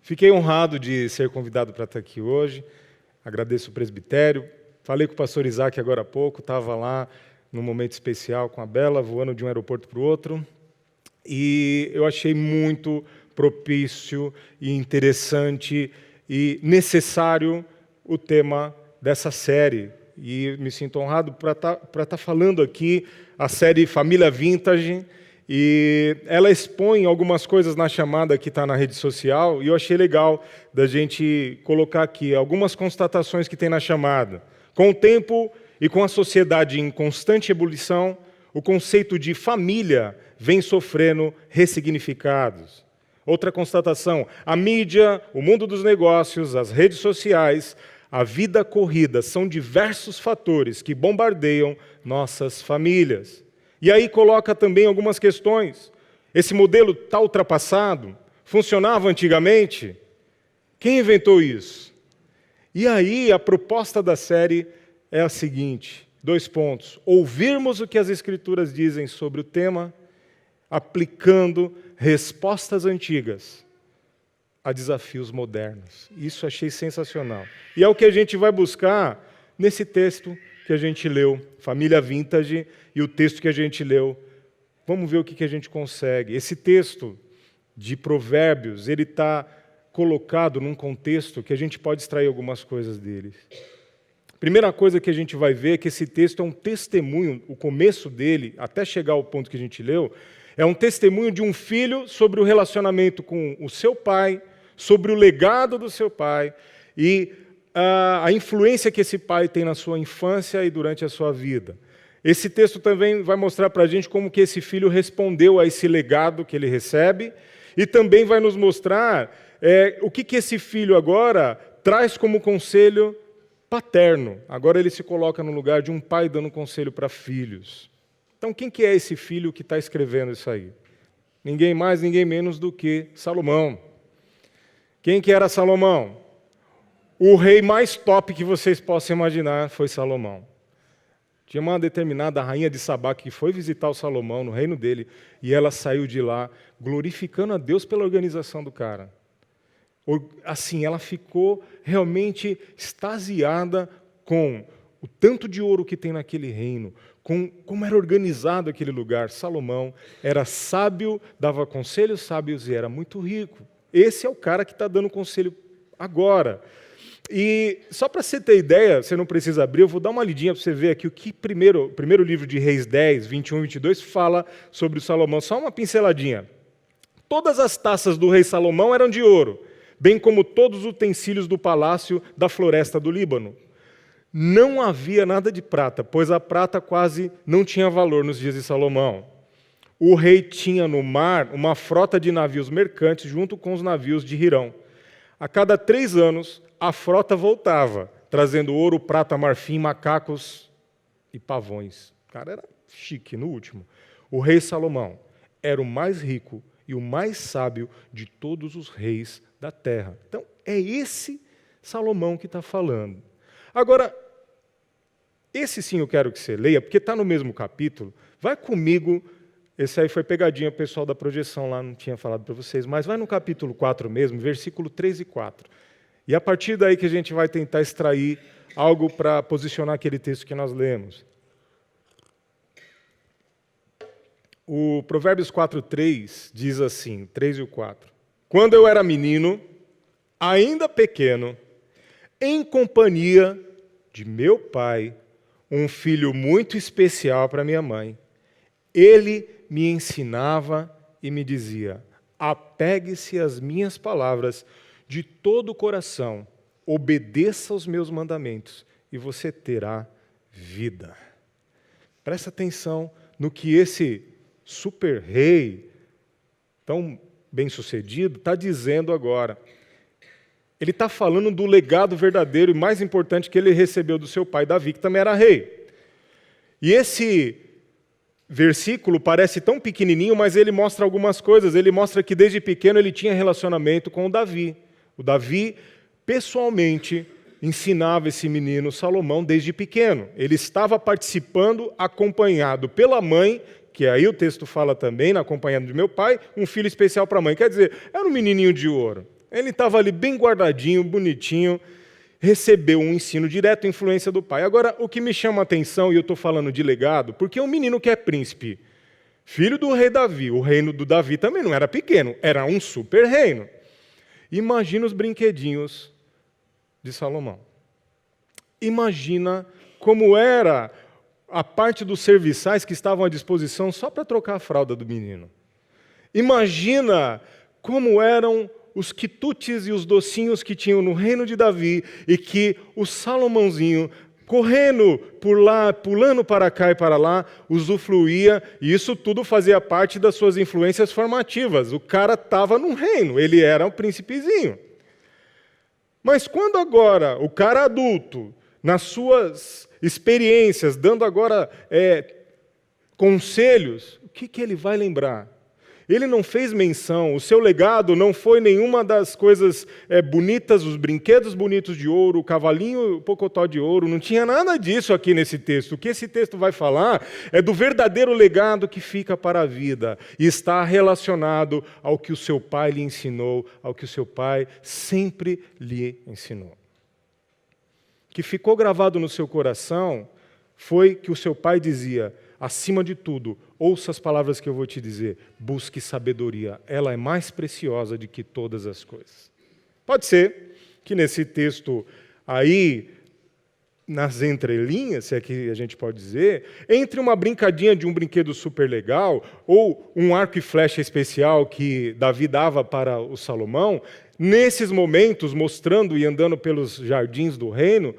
Fiquei honrado de ser convidado para estar aqui hoje. Agradeço o presbitério. Falei com o pastor Isaac agora há pouco, estava lá num momento especial com a Bela, voando de um aeroporto para o outro. E eu achei muito propício e interessante e necessário o tema dessa série. E me sinto honrado para estar falando aqui a série Família Vintage. E ela expõe algumas coisas na chamada que está na rede social, e eu achei legal da gente colocar aqui algumas constatações que tem na chamada. Com o tempo e com a sociedade em constante ebulição, o conceito de família vem sofrendo ressignificados. Outra constatação: a mídia, o mundo dos negócios, as redes sociais, a vida corrida são diversos fatores que bombardeiam nossas famílias. E aí coloca também algumas questões. Esse modelo está ultrapassado? Funcionava antigamente? Quem inventou isso? E aí a proposta da série é a seguinte, 2 pontos. Ouvirmos o que as Escrituras dizem sobre o tema, aplicando respostas antigas a desafios modernos. Isso achei sensacional. E é o que a gente vai buscar nesse texto que a gente leu, Família Vintage, e o texto que a gente leu. Vamos ver o que a gente consegue. Esse texto de Provérbios, ele está colocado num contexto que a gente pode extrair algumas coisas dele. Primeira coisa que a gente vai ver é que esse texto é um testemunho, o começo dele, até chegar ao ponto que a gente leu, é um testemunho de um filho sobre o relacionamento com o seu pai, sobre o legado do seu pai e a influência que esse pai tem na sua infância e durante a sua vida. Esse texto também vai mostrar para a gente como que esse filho respondeu a esse legado que ele recebe e também vai nos mostrar o que esse filho agora traz como conselho paterno. Agora ele se coloca no lugar de um pai dando conselho para filhos. Então, quem que é esse filho que está escrevendo isso aí? Ninguém mais, ninguém menos do que Salomão. Quem que era Salomão? O rei mais top que vocês possam imaginar foi Salomão. Tinha uma determinada rainha de Sabá que foi visitar o Salomão no reino dele, e ela saiu de lá glorificando a Deus pela organização do cara. Assim, ela ficou realmente extasiada com o tanto de ouro que tem naquele reino, com como era organizado aquele lugar. Salomão era sábio, dava conselhos sábios e era muito rico. Esse é o cara que está dando conselho agora. E só para você ter ideia, você não precisa abrir, eu vou dar uma lidinha para você ver aqui o que o primeiro livro de Reis 10, 21 e 22 fala sobre o Salomão. Só uma pinceladinha. Todas as taças do rei Salomão eram de ouro, bem como todos os utensílios do palácio da floresta do Líbano. Não havia nada de prata, pois a prata quase não tinha valor nos dias de Salomão. O rei tinha no mar uma frota de navios mercantes junto com os navios de Hirão. A cada 3 anos, a frota voltava, trazendo ouro, prata, marfim, macacos e pavões. O cara era chique no último. O rei Salomão era o mais rico e o mais sábio de todos os reis da terra. Então, é esse Salomão que está falando. Agora, esse sim eu quero que você leia, porque está no mesmo capítulo. Vai comigo, esse aí foi pegadinha, o pessoal da projeção lá não tinha falado para vocês, mas vai no capítulo 4 mesmo, versículo 3 e 4. E a partir daí que a gente vai tentar extrair algo para posicionar aquele texto que nós lemos. O Provérbios 4:3 diz assim, 3 e o 4. Quando eu era menino, ainda pequeno, em companhia de meu pai, um filho muito especial para minha mãe, ele me ensinava e me dizia: apegue-se às minhas palavras de todo o coração, obedeça aos meus mandamentos e você terá vida. Presta atenção no que esse super rei, tão bem-sucedido, está dizendo agora. Ele está falando do legado verdadeiro e mais importante que ele recebeu do seu pai Davi, que também era rei. E esse versículo parece tão pequenininho, mas ele mostra algumas coisas. Ele mostra que desde pequeno ele tinha relacionamento com o Davi. O Davi, pessoalmente, ensinava esse menino Salomão desde pequeno. Ele estava participando, acompanhado pela mãe, que aí o texto fala também, acompanhado de meu pai, um filho especial para a mãe. Quer dizer, era um menininho de ouro. Ele estava ali bem guardadinho, bonitinho, recebeu um ensino direto, influência do pai. Agora, o que me chama a atenção, e eu estou falando de legado, porque um menino que é príncipe, filho do rei Davi, o reino do Davi também não era pequeno, era um super reino. Imagina os brinquedinhos de Salomão. Imagina como era a parte dos serviçais que estavam à disposição só para trocar a fralda do menino. Imagina como eram os quitutes e os docinhos que tinham no reino de Davi e que o Salomãozinho, correndo por lá, pulando para cá e para lá, usufruía, e isso tudo fazia parte das suas influências formativas. O cara estava no reino, ele era um príncipezinho. Mas quando agora o cara adulto, nas suas experiências, dando agora conselhos, o que ele vai lembrar? Ele não fez menção, o seu legado não foi nenhuma das coisas bonitas, os brinquedos bonitos de ouro, o cavalinho, o pocotó de ouro, não tinha nada disso aqui nesse texto. O que esse texto vai falar é do verdadeiro legado que fica para a vida e está relacionado ao que o seu pai lhe ensinou, ao que o seu pai sempre lhe ensinou. O que ficou gravado no seu coração foi que o seu pai dizia: acima de tudo, ouça as palavras que eu vou te dizer, busque sabedoria, ela é mais preciosa do que todas as coisas. Pode ser que nesse texto aí, nas entrelinhas, se é que a gente pode dizer, entre uma brincadinha de um brinquedo super legal, ou um arco e flecha especial que Davi dava para o Salomão, nesses momentos, mostrando e andando pelos jardins do reino,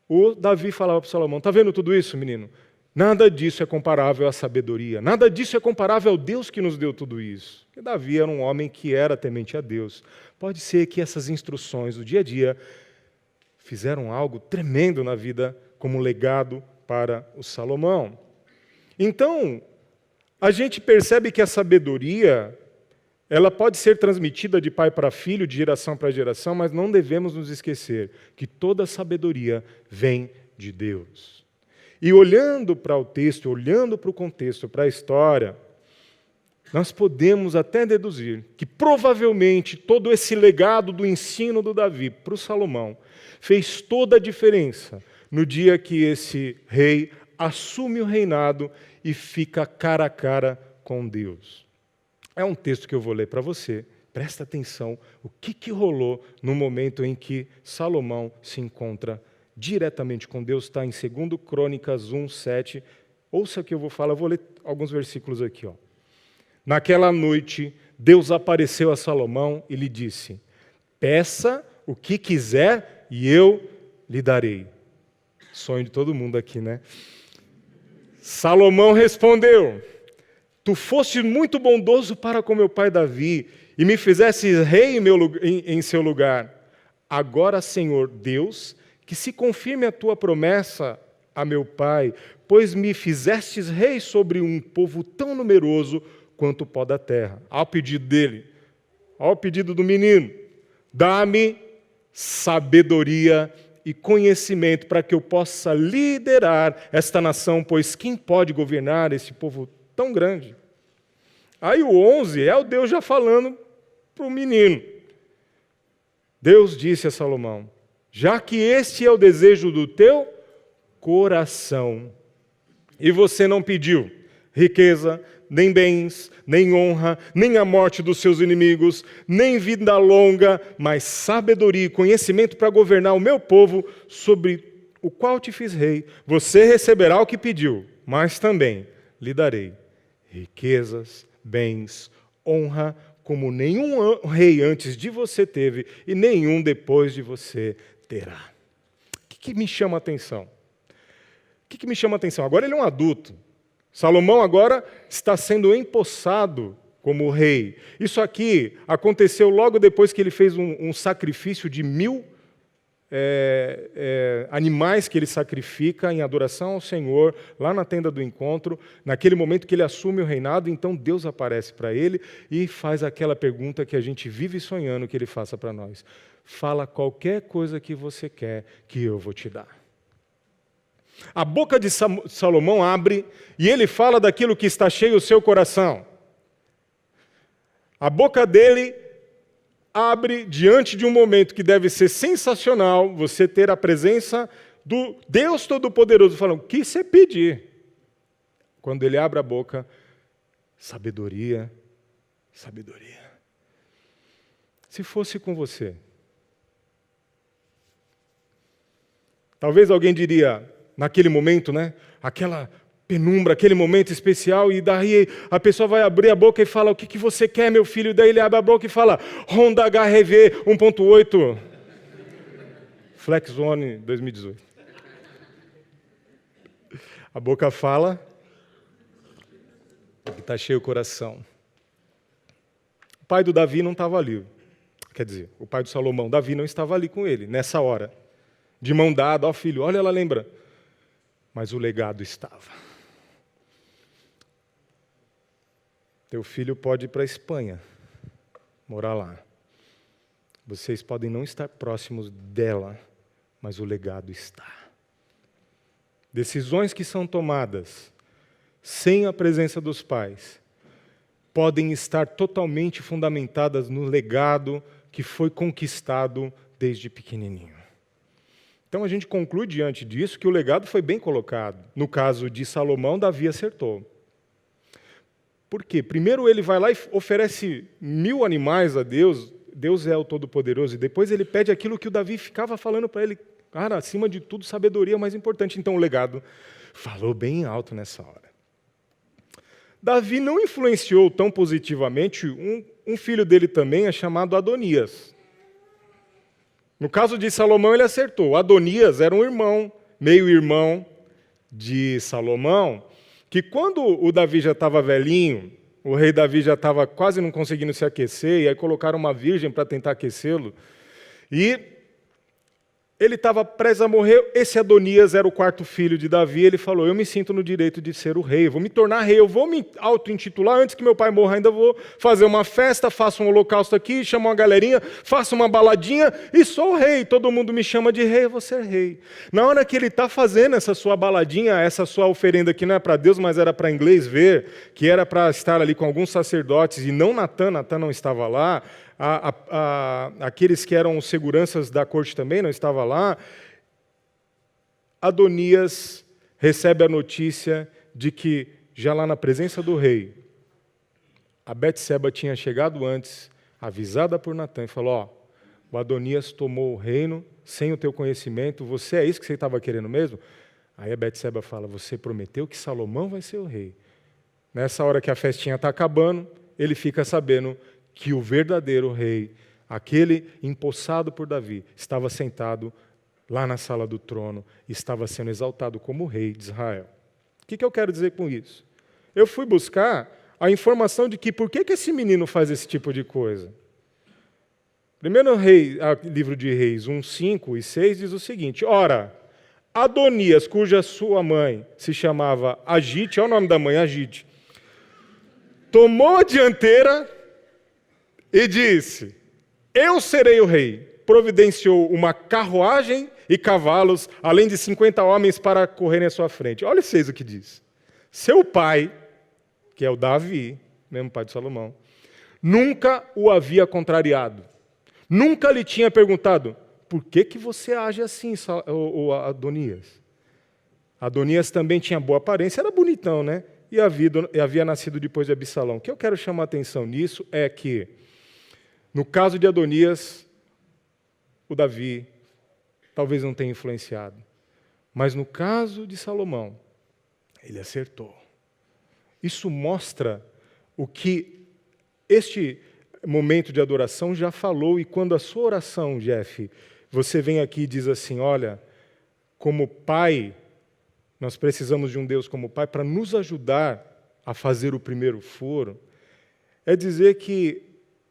o Davi falava para o Salomão: está vendo tudo isso, menino? Nada disso é comparável à sabedoria, nada disso é comparável ao Deus que nos deu tudo isso. Porque Davi era um homem que era temente a Deus. Pode ser que essas instruções do dia a dia fizeram algo tremendo na vida como legado para o Salomão. Então, a gente percebe que a sabedoria, ela pode ser transmitida de pai para filho, de geração para geração, mas não devemos nos esquecer que toda sabedoria vem de Deus. E olhando para o texto, olhando para o contexto, para a história, nós podemos até deduzir que provavelmente todo esse legado do ensino do Davi para o Salomão fez toda a diferença no dia que esse rei assume o reinado e fica cara a cara com Deus. É um texto que eu vou ler para você. Presta atenção o que rolou no momento em que Salomão se encontra diretamente com Deus. Está em 2 Crônicas 1, 7. Ouça o que eu vou falar, eu vou ler alguns versículos aqui. Naquela noite, Deus apareceu a Salomão e lhe disse: peça o que quiser e eu lhe darei. Sonho de todo mundo aqui, né? Salomão respondeu: tu foste muito bondoso para com meu pai Davi e me fizeste rei em seu lugar. Agora, Senhor Deus, que se confirme a tua promessa a meu pai, pois me fizestes rei sobre um povo tão numeroso quanto o pó da terra. Ao pedido dele, ao pedido do menino, dá-me sabedoria e conhecimento para que eu possa liderar esta nação, pois quem pode governar esse povo tão grande? Aí o 11 é o Deus já falando para o menino. Deus disse a Salomão: já que este é o desejo do teu coração, e você não pediu riqueza, nem bens, nem honra, nem a morte dos seus inimigos, nem vida longa, mas sabedoria e conhecimento para governar o meu povo, sobre o qual te fiz rei, você receberá o que pediu, mas também lhe darei riquezas, bens, honra, como nenhum rei antes de você teve e nenhum depois de você terá. O que me chama a atenção? O que me chama a atenção? Agora ele é um adulto. Salomão agora está sendo empossado como rei. Isso aqui aconteceu logo depois que ele fez um sacrifício de 1000 animais que ele sacrifica em adoração ao Senhor, lá na tenda do encontro. Naquele momento que ele assume o reinado, então Deus aparece para ele e faz aquela pergunta que a gente vive sonhando que ele faça para nós: fala qualquer coisa que você quer que eu vou te dar. A boca de Salomão abre e ele fala daquilo que está cheio o seu coração. A boca dele abre diante de um momento que deve ser sensacional, você ter a presença do Deus Todo-Poderoso falando, o que você pedir? Quando ele abre a boca, sabedoria, sabedoria. Se fosse com você, talvez alguém diria, naquele momento, né? Aquela penumbra, aquele momento especial, e daí a pessoa vai abrir a boca e fala, o que você quer, meu filho? E daí ele abre a boca e fala, Honda HR-V 1.8, Flex Zone 2018. A boca fala, porque está cheio o coração. O pai do Davi não estava ali. Quer dizer, o pai do Salomão, Davi, não estava ali com ele, nessa hora. De mão dada, ó filho, olha, ela lembra. Mas o legado estava. Teu filho pode ir para a Espanha, morar lá. Vocês podem não estar próximos dela, mas o legado está. Decisões que são tomadas sem a presença dos pais podem estar totalmente fundamentadas no legado que foi conquistado desde pequenininho. Então a gente conclui diante disso que o legado foi bem colocado. No caso de Salomão, Davi acertou. Por quê? Primeiro ele vai lá e oferece 1000 animais a Deus, Deus é o Todo-Poderoso, e depois ele pede aquilo que o Davi ficava falando para ele, cara, acima de tudo, sabedoria é mais importante. Então o legado falou bem alto nessa hora. Davi não influenciou tão positivamente um filho dele também, é chamado Adonias. No caso de Salomão, ele acertou. Adonias era um irmão, meio-irmão de Salomão, que quando o Davi já estava velhinho, o rei Davi já estava quase não conseguindo se aquecer, e aí colocaram uma virgem para tentar aquecê-lo, e ele estava prestes a morrer. Esse Adonias era o 4º filho de Davi. Ele falou, eu me sinto no direito de ser o rei, eu vou me tornar rei, eu vou me auto-intitular, antes que meu pai morra ainda vou fazer uma festa, faço um holocausto aqui, chamo uma galerinha, faço uma baladinha e sou o rei, todo mundo me chama de rei, eu vou ser rei. Na hora que ele está fazendo essa sua baladinha, essa sua oferenda que não é para Deus, mas era para inglês ver, que era para estar ali com alguns sacerdotes, e não Natan não estava lá, aqueles que eram os seguranças da corte também não estavam lá. Adonias recebe a notícia de que, já lá na presença do rei, a Betseba tinha chegado antes, avisada por Natan, e falou, ó, o Adonias tomou o reino sem o teu conhecimento, você é isso que você estava querendo mesmo? Aí a Betseba fala, você prometeu que Salomão vai ser o rei. Nessa hora que a festinha está acabando, ele fica sabendo que o verdadeiro rei, aquele empossado por Davi, estava sentado lá na sala do trono, estava sendo exaltado como rei de Israel. O que eu quero dizer com isso? Eu fui buscar a informação de que por que esse menino faz esse tipo de coisa. Primeiro livro de Reis 1, 5 e 6 diz o seguinte, ora, Adonias, cuja sua mãe se chamava Agite, é o nome da mãe, Agite, tomou a dianteira e disse, eu serei o rei. Providenciou uma carruagem e cavalos, além de 50 homens para correrem à sua frente. Olha vocês o que diz. Seu pai, que é o Davi, mesmo pai de Salomão, nunca o havia contrariado. Nunca lhe tinha perguntado, por que você age assim, Adonias? Adonias também tinha boa aparência, era bonitão, né? E havia nascido depois de Absalão. O que eu quero chamar a atenção nisso é que, no caso de Adonias, o Davi talvez não tenha influenciado. Mas no caso de Salomão, ele acertou. Isso mostra o que este momento de adoração já falou, e quando a sua oração, Jeff, você vem aqui e diz assim, olha, como pai, nós precisamos de um Deus como pai para nos ajudar a fazer o primeiro furo, é dizer que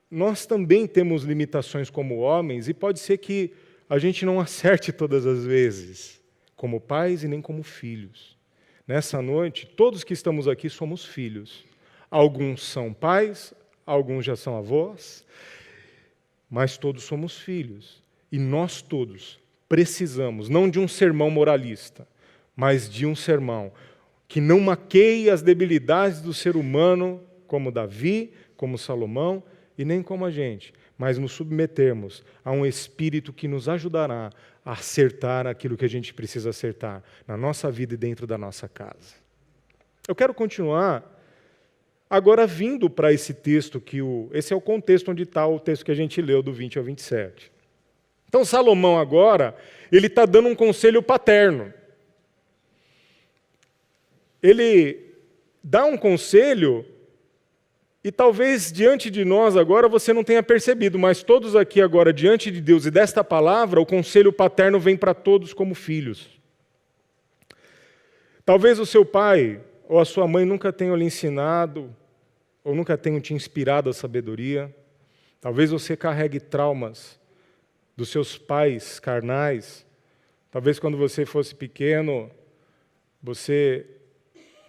nós também temos limitações como homens, e pode ser que a gente não acerte todas as vezes, como pais e nem como filhos. Nessa noite, todos que estamos aqui somos filhos. Alguns são pais, alguns já são avós, mas todos somos filhos. E nós todos precisamos, não de um sermão moralista, mas de um sermão que não maqueie as debilidades do ser humano, como Davi, como Salomão, e nem como a gente, mas nos submetermos a um Espírito que nos ajudará a acertar aquilo que a gente precisa acertar na nossa vida e dentro da nossa casa. Eu quero continuar agora vindo para esse texto, esse é o contexto onde está o texto que a gente leu, do 20 ao 27. Então, Salomão agora, ele está dando um conselho paterno. Ele dá um conselho, e talvez diante de nós agora você não tenha percebido, mas todos aqui agora, diante de Deus e desta palavra, o conselho paterno vem para todos como filhos. Talvez o seu pai ou a sua mãe nunca tenham lhe ensinado, ou nunca tenham te inspirado a sabedoria. Talvez você carregue traumas dos seus pais carnais. Talvez quando você fosse pequeno, você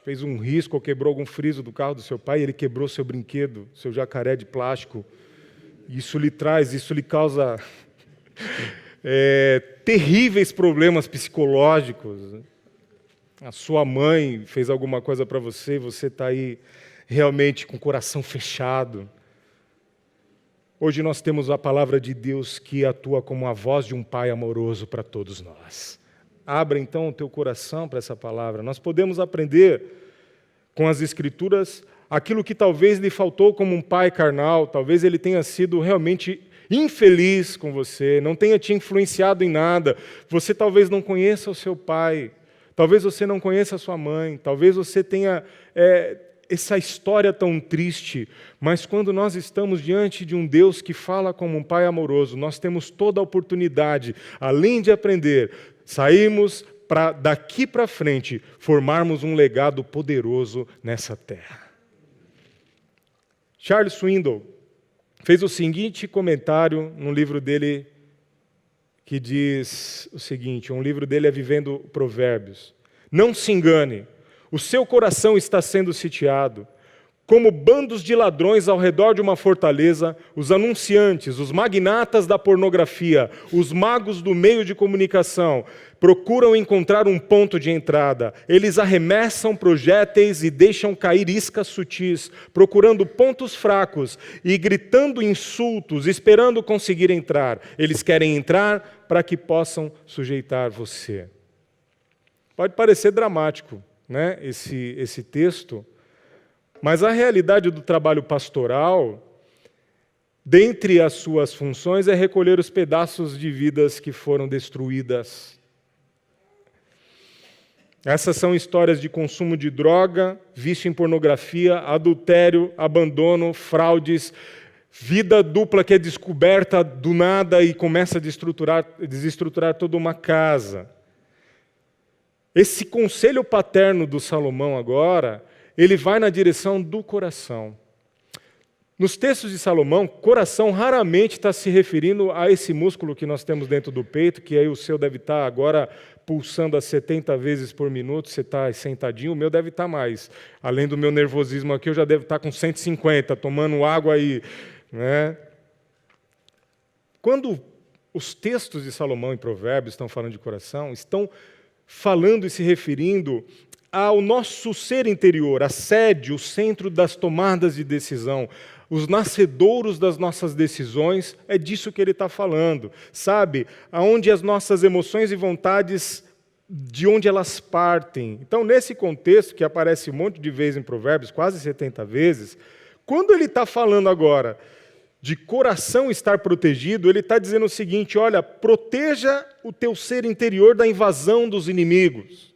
fez um risco ou quebrou algum friso do carro do seu pai, e ele quebrou seu brinquedo, seu jacaré de plástico. Isso lhe causa terríveis problemas psicológicos. A sua mãe fez alguma coisa para você e você está aí realmente com o coração fechado. Hoje nós temos a palavra de Deus que atua como a voz de um pai amoroso para todos nós. Abra então o teu coração para essa palavra. Nós podemos aprender com as Escrituras aquilo que talvez lhe faltou como um pai carnal, talvez ele tenha sido realmente infeliz com você, não tenha te influenciado em nada. Você talvez não conheça o seu pai, talvez você não conheça a sua mãe, talvez você tenha essa história tão triste, mas quando nós estamos diante de um Deus que fala como um pai amoroso, nós temos toda a oportunidade, além de aprender, sairmos para daqui para frente, formarmos um legado poderoso nessa terra. Charles Swindoll fez o seguinte comentário num livro dele que diz o seguinte, um livro dele é Vivendo Provérbios. Não se engane, o seu coração está sendo sitiado. Como bandos de ladrões ao redor de uma fortaleza, os anunciantes, os magnatas da pornografia, os magos do meio de comunicação, procuram encontrar um ponto de entrada. Eles arremessam projéteis e deixam cair iscas sutis, procurando pontos fracos e gritando insultos, esperando conseguir entrar. Eles querem entrar para que possam sujeitar você. Pode parecer dramático, né, esse texto, mas a realidade do trabalho pastoral, dentre as suas funções, é recolher os pedaços de vidas que foram destruídas. Essas são histórias de consumo de droga, vício em pornografia, adultério, abandono, fraudes, vida dupla que é descoberta do nada e começa a desestruturar toda uma casa. Esse conselho paterno do Salomão agora, ele vai na direção do coração. Nos textos de Salomão, coração raramente está se referindo a esse músculo que nós temos dentro do peito, que aí o seu deve estar agora pulsando a 70 vezes por minuto, você está sentadinho, o meu deve estar mais. Além do meu nervosismo aqui, eu já devo estar com 150, tomando água aí, né? Quando os textos de Salomão em Provérbios estão falando de coração, estão falando e se referindo ao nosso ser interior, a sede, o centro das tomadas de decisão, os nascedouros das nossas decisões, é disso que ele está falando, sabe? Aonde as nossas emoções e vontades, de onde elas partem. Então, nesse contexto, que aparece um monte de vezes em Provérbios, quase 70 vezes, quando ele está falando agora de coração estar protegido, ele está dizendo o seguinte, olha, proteja o teu ser interior da invasão dos inimigos.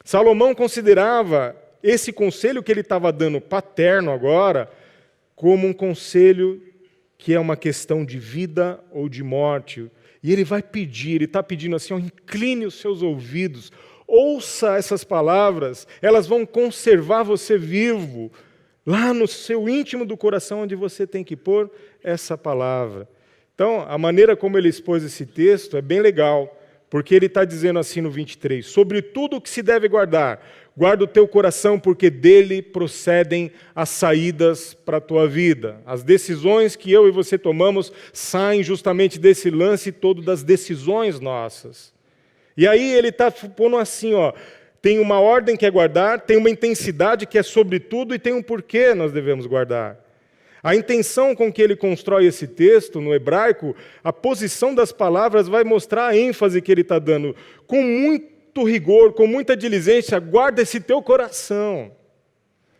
Salomão considerava esse conselho que ele estava dando paterno agora como um conselho que é uma questão de vida ou de morte. E ele vai pedir, ele está pedindo assim, incline os seus ouvidos, ouça essas palavras, elas vão conservar você vivo, lá no seu íntimo do coração, onde você tem que pôr essa palavra. Então, a maneira como ele expôs esse texto é bem legal, porque ele está dizendo assim no 23, sobre tudo o que se deve guardar, guarda o teu coração, porque dele procedem as saídas para a tua vida. As decisões que eu e você tomamos saem justamente desse lance todo das decisões nossas. E aí ele está pondo assim, ó, tem uma ordem que é guardar, tem uma intensidade que é sobre tudo e tem um porquê nós devemos guardar. A intenção com que ele constrói esse texto, no hebraico, a posição das palavras vai mostrar a ênfase que ele está dando. Com muito rigor, com muita diligência, guarda esse teu coração.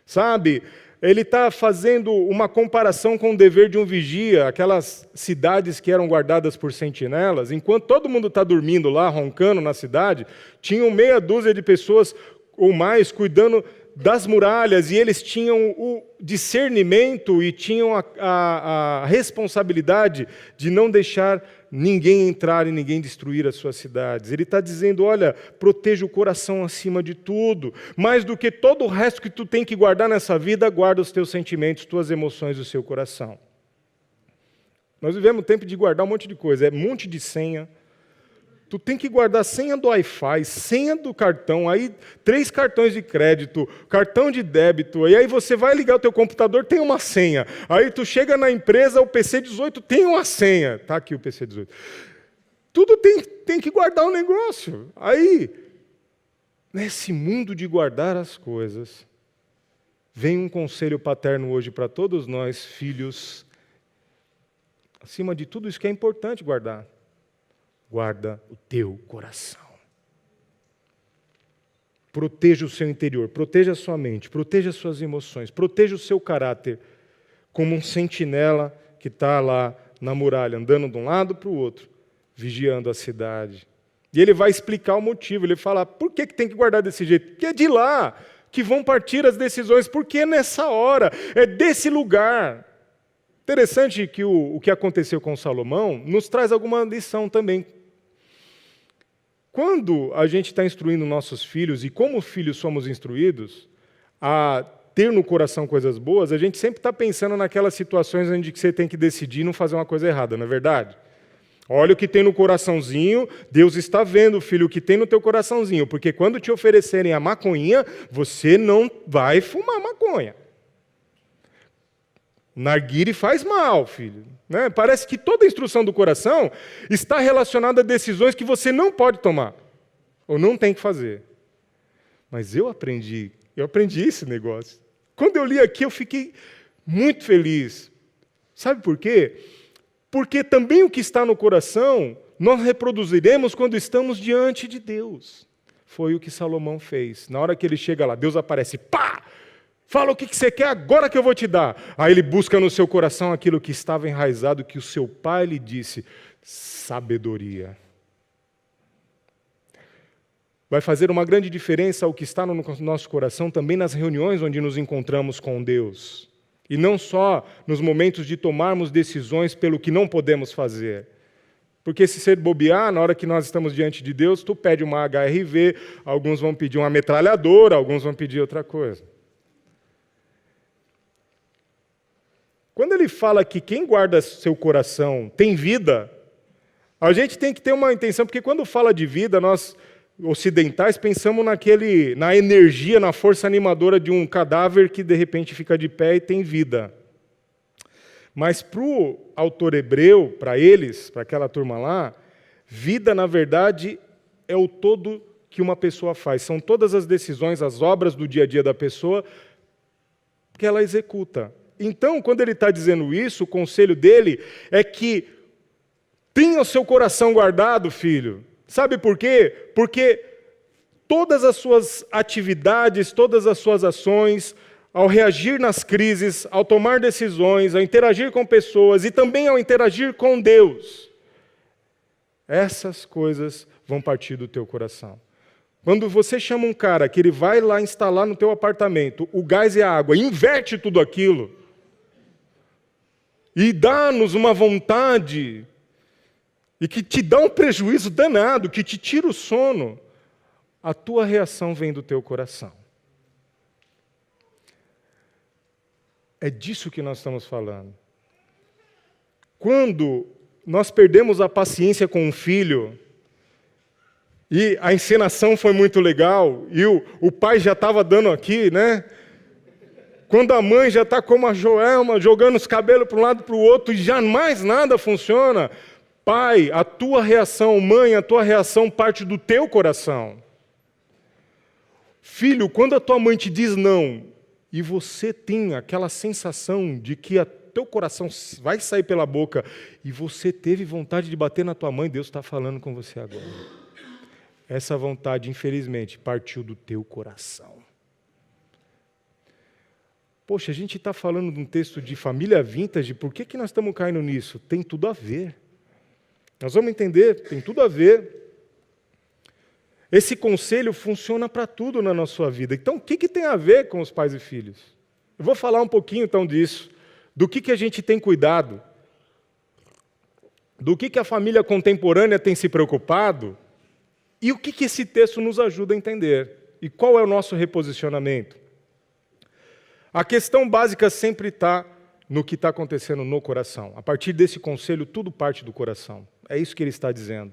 Sabe? Ele está fazendo uma comparação com o dever de um vigia, aquelas cidades que eram guardadas por sentinelas. Enquanto todo mundo está dormindo lá, roncando na cidade, tinham meia dúzia de pessoas ou mais cuidando das muralhas, e eles tinham o discernimento e tinham a responsabilidade de não deixar ninguém entrar e ninguém destruir as suas cidades. Ele está dizendo, olha, proteja o coração acima de tudo. Mais do que todo o resto que tu tem que guardar nessa vida, guarda os teus sentimentos, tuas emoções, o seu coração. Nós vivemos um tempo de guardar um monte de coisa, um monte de senha. Tu tem que guardar a senha do Wi-Fi, senha do cartão, aí 3 cartões de crédito, cartão de débito, e aí você vai ligar o teu computador, tem uma senha. Aí tu chega na empresa, o PC 18 tem uma senha. Está aqui o PC 18. Tudo tem que guardar um negócio. Aí, nesse mundo de guardar as coisas, vem um conselho paterno hoje para todos nós, filhos. Acima de tudo isso que é importante guardar. Guarda o teu coração. Proteja o seu interior, proteja a sua mente, proteja as suas emoções, proteja o seu caráter, como um sentinela que está lá na muralha, andando de um lado para o outro, vigiando a cidade. E ele vai explicar o motivo, ele fala, por que tem que guardar desse jeito? Porque é de lá que vão partir as decisões, porque é nessa hora, é desse lugar. Interessante que o que aconteceu com Salomão nos traz alguma lição também. Quando a gente está instruindo nossos filhos, e como filhos somos instruídos a ter no coração coisas boas, a gente sempre está pensando naquelas situações onde você tem que decidir e não fazer uma coisa errada, não é verdade? Olha o que tem no coraçãozinho, Deus está vendo, filho, o que tem no teu coraçãozinho, porque quando te oferecerem a maconha, você não vai fumar maconha. Narguile faz mal, filho. Né? Parece que toda a instrução do coração está relacionada a decisões que você não pode tomar, ou não tem que fazer. Mas eu aprendi esse negócio. Quando eu li aqui, eu fiquei muito feliz. Sabe por quê? Porque também o que está no coração, nós reproduziremos quando estamos diante de Deus. Foi o que Salomão fez. Na hora que ele chega lá, Deus aparece, pá! Fala o que você quer agora que eu vou te dar. Aí ele busca no seu coração aquilo que estava enraizado, que o seu pai lhe disse, sabedoria. Vai fazer uma grande diferença o que está no nosso coração também nas reuniões onde nos encontramos com Deus. E não só nos momentos de tomarmos decisões pelo que não podemos fazer. Porque se você bobear, na hora que nós estamos diante de Deus, tu pede uma HRV, alguns vão pedir uma metralhadora, alguns vão pedir outra coisa. Quando ele fala que quem guarda seu coração tem vida, a gente tem que ter uma intenção, porque quando fala de vida, nós ocidentais pensamos na energia, na força animadora de um cadáver que de repente fica de pé e tem vida. Mas para o autor hebreu, para eles, para aquela turma lá, vida, na verdade, é o todo que uma pessoa faz. São todas as decisões, as obras do dia a dia da pessoa que ela executa. Então, quando ele está dizendo isso, o conselho dele é que tenha o seu coração guardado, filho. Sabe por quê? Porque todas as suas atividades, todas as suas ações, ao reagir nas crises, ao tomar decisões, ao interagir com pessoas e também ao interagir com Deus, essas coisas vão partir do teu coração. Quando você chama um cara que ele vai lá instalar no teu apartamento o gás e a água, inverte tudo aquilo, e dá-nos uma vontade, e que te dá um prejuízo danado, que te tira o sono, a tua reação vem do teu coração. É disso que nós estamos falando. Quando nós perdemos a paciência com um filho, e a encenação foi muito legal, e o pai já estava dando aqui, né? Quando a mãe já está como a Joelma, jogando os cabelos para um lado e para o outro, e já mais nada funciona. Pai, a tua reação, mãe, a tua reação parte do teu coração. Filho, quando a tua mãe te diz não, e você tem aquela sensação de que teu coração vai sair pela boca e você teve vontade de bater na tua mãe, Deus está falando com você agora. Essa vontade, infelizmente, partiu do teu coração. Poxa, a gente está falando de um texto de família vintage, por que nós estamos caindo nisso? Tem tudo a ver. Nós vamos entender, tem tudo a ver. Esse conselho funciona para tudo na nossa vida. Então, o que tem a ver com os pais e filhos? Eu vou falar um pouquinho, então, disso. Do que a gente tem cuidado. Do que a família contemporânea tem se preocupado. E o que esse texto nos ajuda a entender. E qual é o nosso reposicionamento. A questão básica sempre está no que está acontecendo no coração. A partir desse conselho, tudo parte do coração. É isso que ele está dizendo.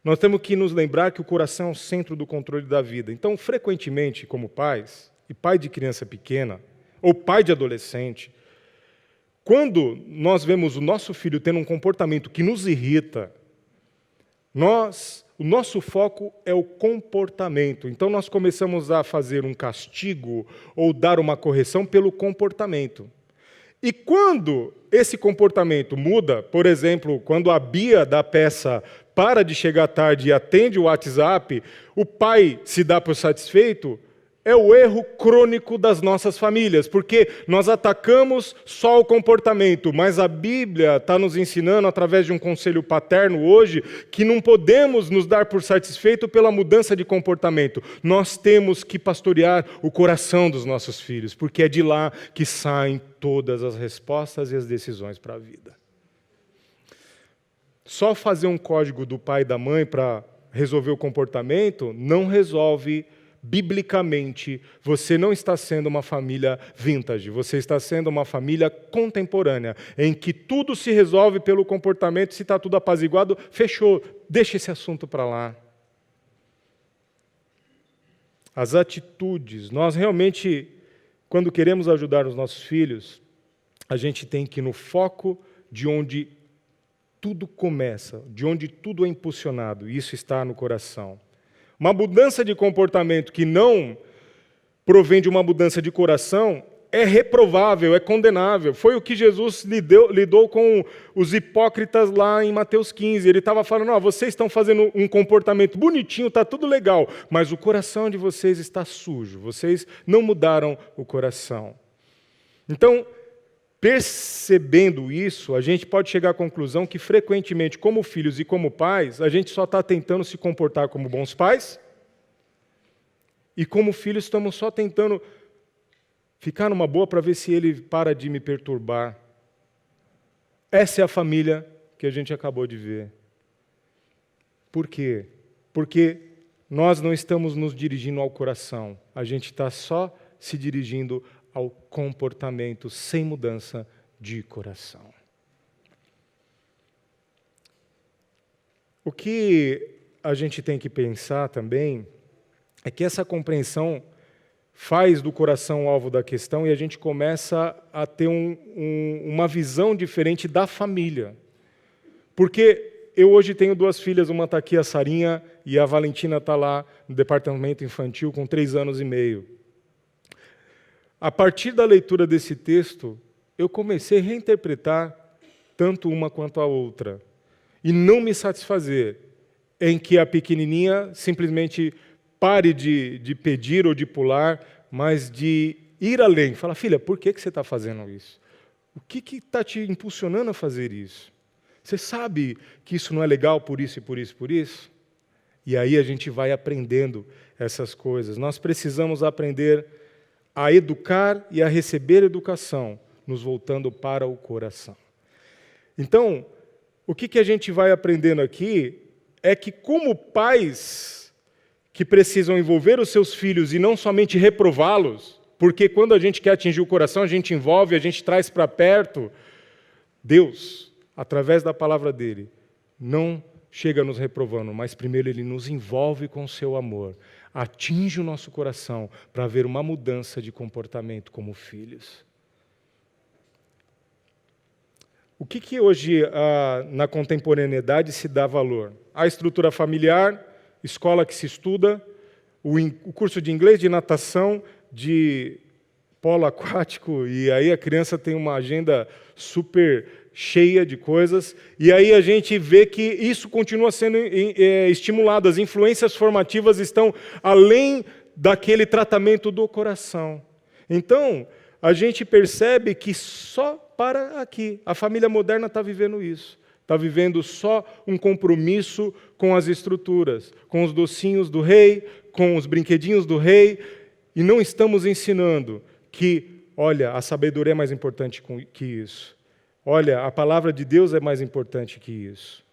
Nós temos que nos lembrar que o coração é o centro do controle da vida. Então, frequentemente, como pais, e pai de criança pequena, ou pai de adolescente, quando nós vemos o nosso filho tendo um comportamento que nos irrita, o nosso foco é o comportamento. Então, nós começamos a fazer um castigo ou dar uma correção pelo comportamento. E quando esse comportamento muda, por exemplo, quando a Bia da peça para de chegar tarde e atende o WhatsApp, o pai se dá por satisfeito, é o erro crônico das nossas famílias, porque nós atacamos só o comportamento, mas a Bíblia está nos ensinando, através de um conselho paterno hoje, que não podemos nos dar por satisfeito pela mudança de comportamento. Nós temos que pastorear o coração dos nossos filhos, porque é de lá que saem todas as respostas e as decisões para a vida. Só fazer um código do pai e da mãe para resolver o comportamento não resolve. Biblicamente, você não está sendo uma família vintage, você está sendo uma família contemporânea, em que tudo se resolve pelo comportamento, se está tudo apaziguado, fechou, deixa esse assunto para lá. As atitudes, nós realmente, quando queremos ajudar os nossos filhos, a gente tem que ir no foco de onde tudo começa, de onde tudo é impulsionado, e isso está no coração. Uma mudança de comportamento que não provém de uma mudança de coração é reprovável, é condenável. Foi o que Jesus lidou com os hipócritas lá em Mateus 15. Ele estava falando, vocês estão fazendo um comportamento bonitinho, está tudo legal, mas o coração de vocês está sujo, vocês não mudaram o coração. Então, percebendo isso, a gente pode chegar à conclusão que, frequentemente, como filhos e como pais, a gente só está tentando se comportar como bons pais, e como filhos estamos só tentando ficar numa boa para ver se ele para de me perturbar. Essa é a família que a gente acabou de ver. Por quê? Porque nós não estamos nos dirigindo ao coração, a gente está só se dirigindo ao comportamento sem mudança de coração. O que a gente tem que pensar também é que essa compreensão faz do coração o alvo da questão e a gente começa a ter uma visão diferente da família. Porque eu hoje tenho 2 filhas, uma está aqui, a Sarinha, e a Valentina está lá no departamento infantil com 3 anos e meio. A partir da leitura desse texto, eu comecei a reinterpretar tanto uma quanto a outra. E não me satisfazer em que a pequenininha simplesmente pare de pedir ou de pular, mas de ir além. Fala, filha, por que você está fazendo isso? O que está te impulsionando a fazer isso? Você sabe que isso não é legal por isso e por isso e por isso? E aí a gente vai aprendendo essas coisas. Nós precisamos aprender a educar e a receber educação, nos voltando para o coração. Então, o que a gente vai aprendendo aqui é que, como pais que precisam envolver os seus filhos e não somente reprová-los, porque quando a gente quer atingir o coração, a gente envolve, a gente traz para perto, Deus, através da palavra dele, não chega nos reprovando, mas primeiro ele nos envolve com o seu amor, atinge o nosso coração para haver uma mudança de comportamento como filhos. O que hoje na contemporaneidade se dá valor? A estrutura familiar, escola que se estuda, o curso de inglês, de natação, de polo aquático, e aí a criança tem uma agenda super cheia de coisas, e aí a gente vê que isso continua sendo estimulado, as influências formativas estão além daquele tratamento do coração. Então, a gente percebe que só para aqui, a família moderna está vivendo isso. Está vivendo só um compromisso com as estruturas, com os docinhos do rei, com os brinquedinhos do rei, e não estamos ensinando que, olha, a sabedoria é mais importante que isso. Olha, a palavra de Deus é mais importante que isso.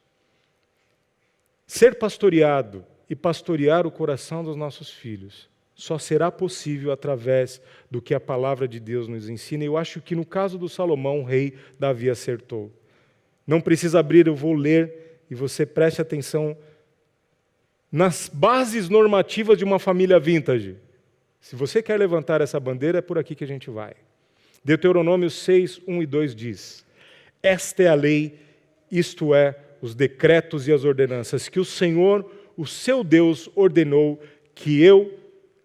Ser pastoreado e pastorear o coração dos nossos filhos só será possível através do que a palavra de Deus nos ensina. Eu acho que no caso do Salomão, o rei Davi acertou. Não precisa abrir, eu vou ler, e você preste atenção nas bases normativas de uma família vintage. Se você quer levantar essa bandeira, é por aqui que a gente vai. Deuteronômio 6, 1 e 2 diz: esta é a lei, isto é, os decretos e as ordenanças que o Senhor, o seu Deus, ordenou que eu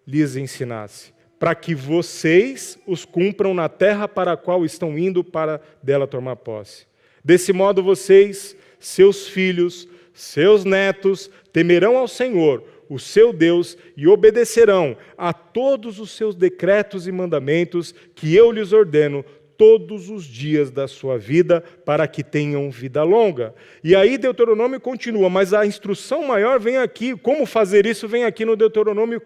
lhes ensinasse, para que vocês os cumpram na terra para a qual estão indo para dela tomar posse. Desse modo vocês, seus filhos, seus netos, temerão ao Senhor, o seu Deus, e obedecerão a todos os seus decretos e mandamentos que eu lhes ordeno todos os dias da sua vida, para que tenham vida longa. E aí Deuteronômio continua, mas a instrução maior vem aqui, como fazer isso vem aqui no Deuteronômio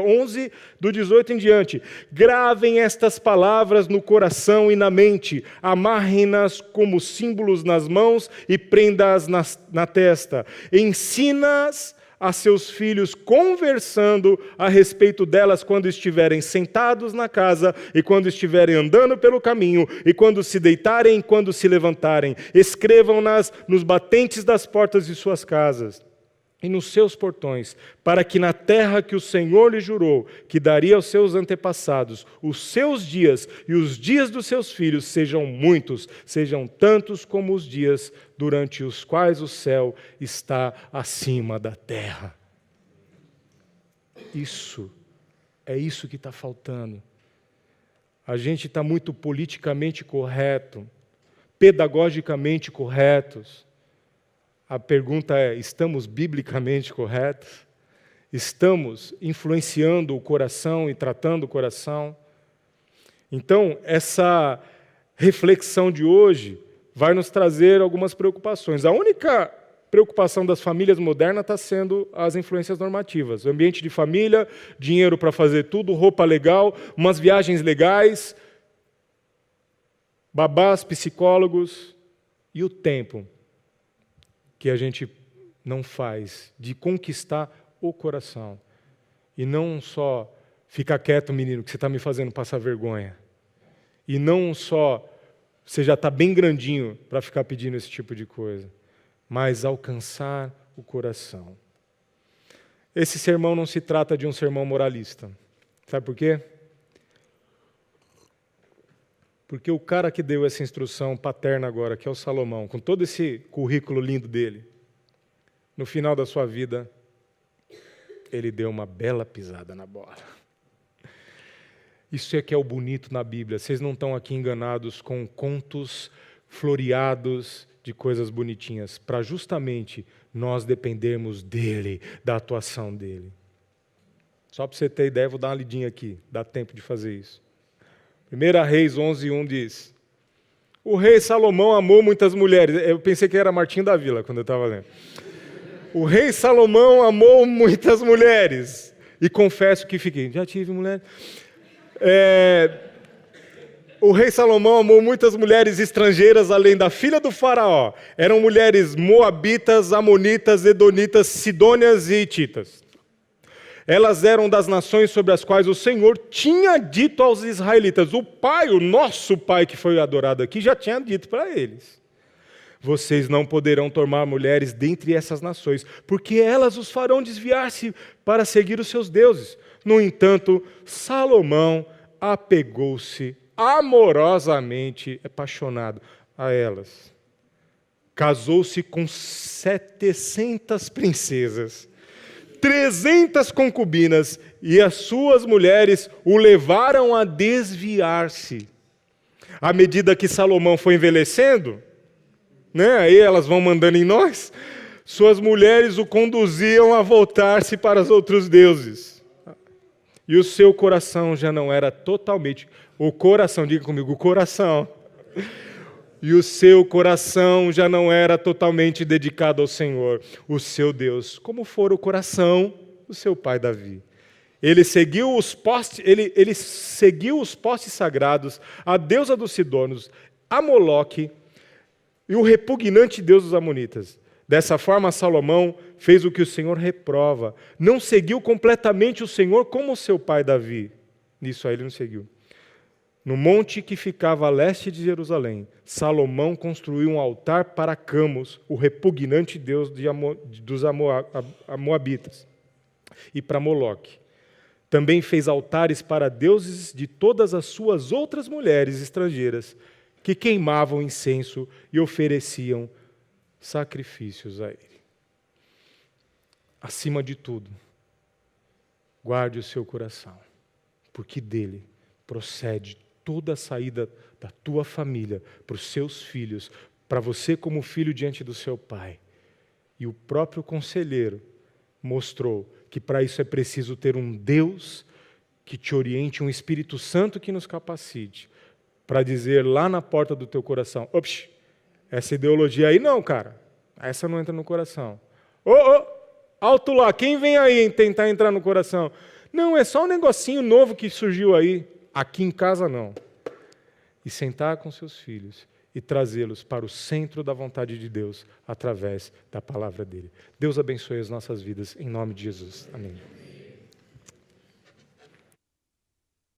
11, do 18 em diante. Gravem estas palavras no coração e na mente, amarrem-nas como símbolos nas mãos e prenda-as na testa. Ensina-as a seus filhos, conversando a respeito delas quando estiverem sentados na casa e quando estiverem andando pelo caminho e quando se deitarem e quando se levantarem. Escrevam-nas nos batentes das portas de suas casas e nos seus portões, para que na terra que o Senhor lhe jurou que daria aos seus antepassados, os seus dias e os dias dos seus filhos sejam muitos, sejam tantos como os dias durante os quais o céu está acima da terra. Isso que está faltando. A gente está muito politicamente correto, pedagogicamente corretos. A pergunta é, estamos biblicamente corretos? Estamos influenciando o coração e tratando o coração? Então, essa reflexão de hoje vai nos trazer algumas preocupações. A única preocupação das famílias modernas está sendo as influências normativas. Ambiente de família, dinheiro para fazer tudo, roupa legal, umas viagens legais, babás, psicólogos e o tempo que a gente não faz de conquistar o coração. E não só ficar quieto, menino, que você está me fazendo passar vergonha. E não só você já está bem grandinho para ficar pedindo esse tipo de coisa, mas alcançar o coração. Esse sermão não se trata de um sermão moralista. Sabe por quê? Porque o cara que deu essa instrução paterna agora, que é o Salomão, com todo esse currículo lindo dele, no final da sua vida, ele deu uma bela pisada na bola. Isso é que é o bonito na Bíblia. Vocês não estão aqui enganados com contos floreados de coisas bonitinhas, para justamente nós dependermos dele, da atuação dele. Só para você ter ideia, vou dar uma lidinha aqui, dá tempo de fazer isso. 1 Reis 11:1 diz: o rei Salomão amou muitas mulheres. Eu pensei que era Martim da Vila quando eu estava lendo. O rei Salomão amou muitas mulheres. E confesso que fiquei, já tive mulher. O rei Salomão amou muitas mulheres estrangeiras, além da filha do faraó. Eram mulheres moabitas, amonitas, edonitas, sidônias e hititas. Elas eram das nações sobre as quais o Senhor tinha dito aos israelitas. O pai, o nosso pai que foi adorado aqui, já tinha dito para eles: vocês não poderão tomar mulheres dentre essas nações, porque elas os farão desviar-se para seguir os seus deuses. No entanto, Salomão apegou-se amorosamente, apaixonado a elas. Casou-se com 700 princesas. 300 concubinas, e as suas mulheres o levaram a desviar-se. À medida que Salomão foi envelhecendo, né, aí elas vão mandando em nós, suas mulheres o conduziam a voltar-se para os outros deuses. E o seu coração já não era totalmente... O coração, diga comigo, o coração. E o seu coração já não era totalmente dedicado ao Senhor, o seu Deus, como fora o coração do seu pai Davi. Ele seguiu os postes sagrados, a deusa dos Sidônios, a Moloque e o repugnante deus dos Amonitas. Dessa forma, Salomão fez o que o Senhor reprova. Não seguiu completamente o Senhor como seu pai Davi. Nisso aí ele não seguiu. No monte que ficava a leste de Jerusalém, Salomão construiu um altar para Camos, o repugnante deus dos Moabitas, e para Moloque. Também fez altares para deuses de todas as suas outras mulheres estrangeiras, que queimavam incenso e ofereciam sacrifícios a ele. Acima de tudo, guarde o seu coração, porque dele procede toda a saída da tua família, para os seus filhos, para você como filho diante do seu pai. E o próprio conselheiro mostrou que para isso é preciso ter um Deus que te oriente, um Espírito Santo que nos capacite, para dizer lá na porta do teu coração, ops, essa ideologia aí não, cara, essa não entra no coração. Alto lá, quem vem aí tentar entrar no coração? Não, é só um negocinho novo que surgiu aí. Aqui em casa, não. E sentar com seus filhos e trazê-los para o centro da vontade de Deus através da palavra dele. Deus abençoe as nossas vidas, em nome de Jesus. Amém.